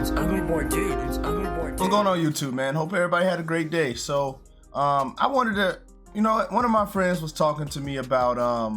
It's ugly boy dude. It's ugly boy dude. What's going on YouTube, man? Hope everybody had a great day. So I wanted to, one of my friends was talking to me about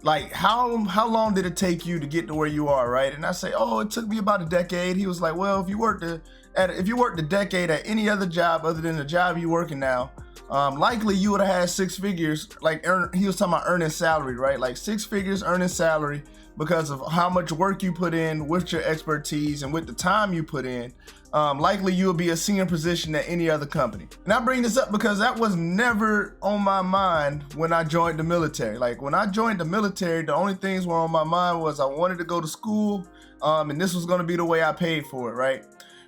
like how long did it take you to get to where you are, right? And I say, oh, it took me about a decade. He was like, well, if you worked a decade at any other job other than the job you're working now, likely you would have had 6 figures. Like he was talking about earning salary, right? Like 6 figures earning salary because of how much work you put in with your expertise and with the time you put in. Likely you'll be a senior position at any other company. And I bring this up because that was never on my mind when I joined the military. Like when I joined the military, the only things were on my mind was I wanted to go to school, and this was going to be the way I paid for it, right?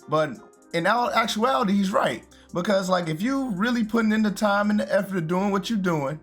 But in actuality, he's right, because like if you really putting in the time and the effort of doing what you're doing,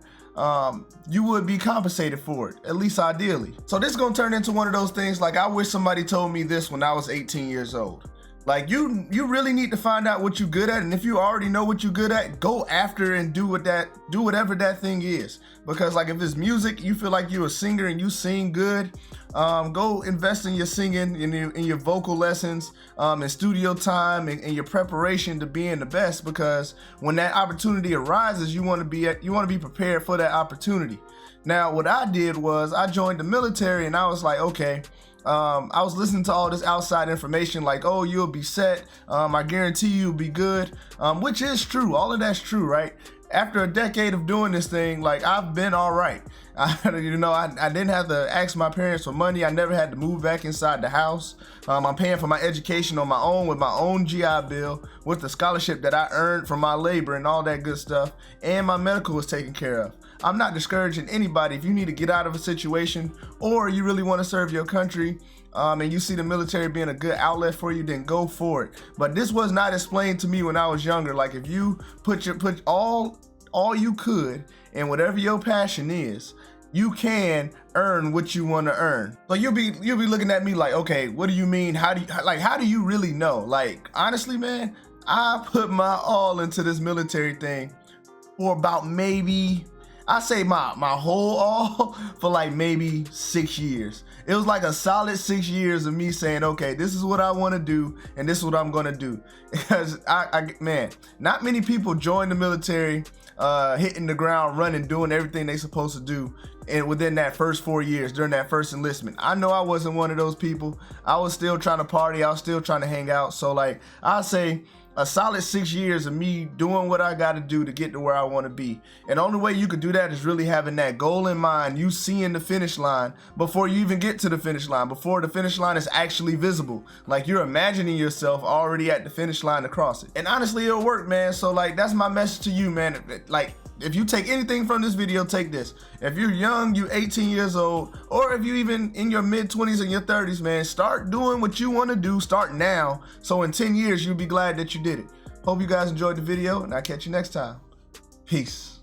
you would be compensated for it, at least ideally. So this is gonna turn into one of those things like I wish somebody told me this when I was 18 years old. Like you really need to find out what you're good at, and if you already know what you're good at, go after and do whatever that thing is. Because like if it's music, you feel like you're a singer and you sing good, go invest in your singing, in your vocal lessons, and studio time, and your preparation to being the best. Because when that opportunity arises, you want to be prepared for that opportunity. Now, what I did was I joined the military, and I was like, okay. I was listening to all this outside information like, oh, you'll be set. I guarantee you'll be good, which is true. All of that's true, right? After a decade of doing this thing, like I've been all right. I didn't have to ask my parents for money. I never had to move back inside the house. I'm paying for my education on my own with my own GI Bill, with the scholarship that I earned from my labor and all that good stuff. And my medical was taken care of. I'm not discouraging anybody. If you need to get out of a situation or you really want to serve your country, and you see the military being a good outlet for you, then go for it. But this was not explained to me when I was younger. Like if you put all you could in whatever your passion is, you can earn what you want to earn. So you'll be looking at me like, okay, what do you mean? How do you really know? Like honestly, man, I put my all into this military thing for about maybe, I say my whole all for like maybe 6 years. It was like a solid 6 years of me saying, okay, this is what I want to do and this is what I'm gonna do. Because man, not many people join the military hitting the ground running, doing everything they supposed to do, and within that first 4 years during that first enlistment. I know I wasn't one of those people. I was still trying to party, I was still trying to hang out. So like I say a solid 6 years of me doing what I got to do to get to where I want to be. And the only way you could do that is really having that goal in mind, you seeing the finish line before you even get to the finish line, before the finish line is actually visible. Like you're imagining yourself already at the finish line to cross it. And honestly, it'll work, man. So like that's my message to you, man. Like if you take anything from this video, take this. If you're young, you 18 years old, or if you even in your mid-20s and your 30s, man, start doing what you want to do. Start now. So in 10 years, you'll be glad that you did it. Hope you guys enjoyed the video, and I'll catch you next time. Peace.